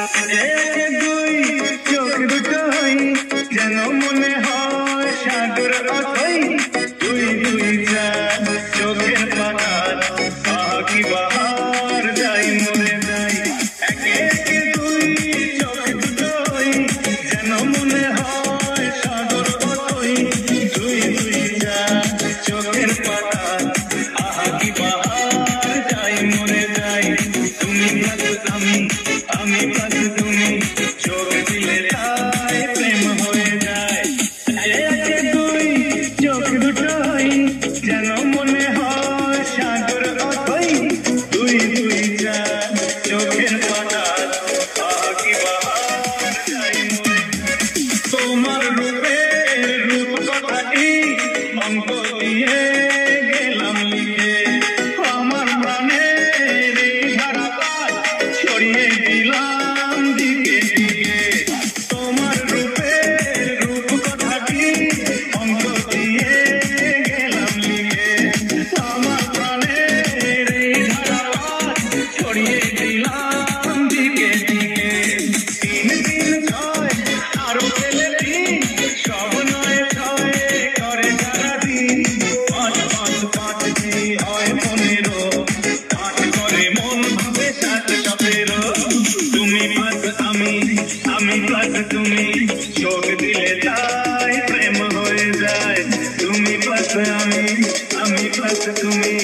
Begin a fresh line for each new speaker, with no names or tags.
এক দুই চোখ দুটোই যেন মনে হয় সাগর অথই দুই দুই চার চোখের পাতা কি বাহার যাই মরে যাই এক এক দুই চোখ দুটোই যেন মনে হয় সাগর অথই দুই দুই চার চোখের পাতা কি বাহার যাই মরে যাই তুমি আমি আমি তুমি চোখ দিলে তাই প্রেম হয়ে যায় এক দুই চোখ দুটোই যেন মনে হয় সাগর অথই দুই দুই চার চোখের পাতা কি বাহার যাই মরে তোমার রূপের রূপ কথাটি অঙ্ক দিয়ে গেলাম লিখে আমার প্রাণের ধারাপাত ছড়িয়ে দিলাম দিকে দিকে তোমার রূপের রূপ কথাটি অঙ্ক দিয়ে গেলাম লিখে আমার প্রাণের ধারাপাত ছড়িয়ে দিলাম দিকে দিকে তিন তিন ছয় আরো পেলে তিন সব নয় ছয় করে সারা দিন পাঁচ পাঁচ পাঁচ দুই হয় 15 পাঁচ করে মন ভাবে 7 তুমি পাঁচ আমি পাঁচ তুমি চোখ দিলে তাই প্রেম হয়ে যায় তুমি পাঁচ আমি পাঁচ তুমি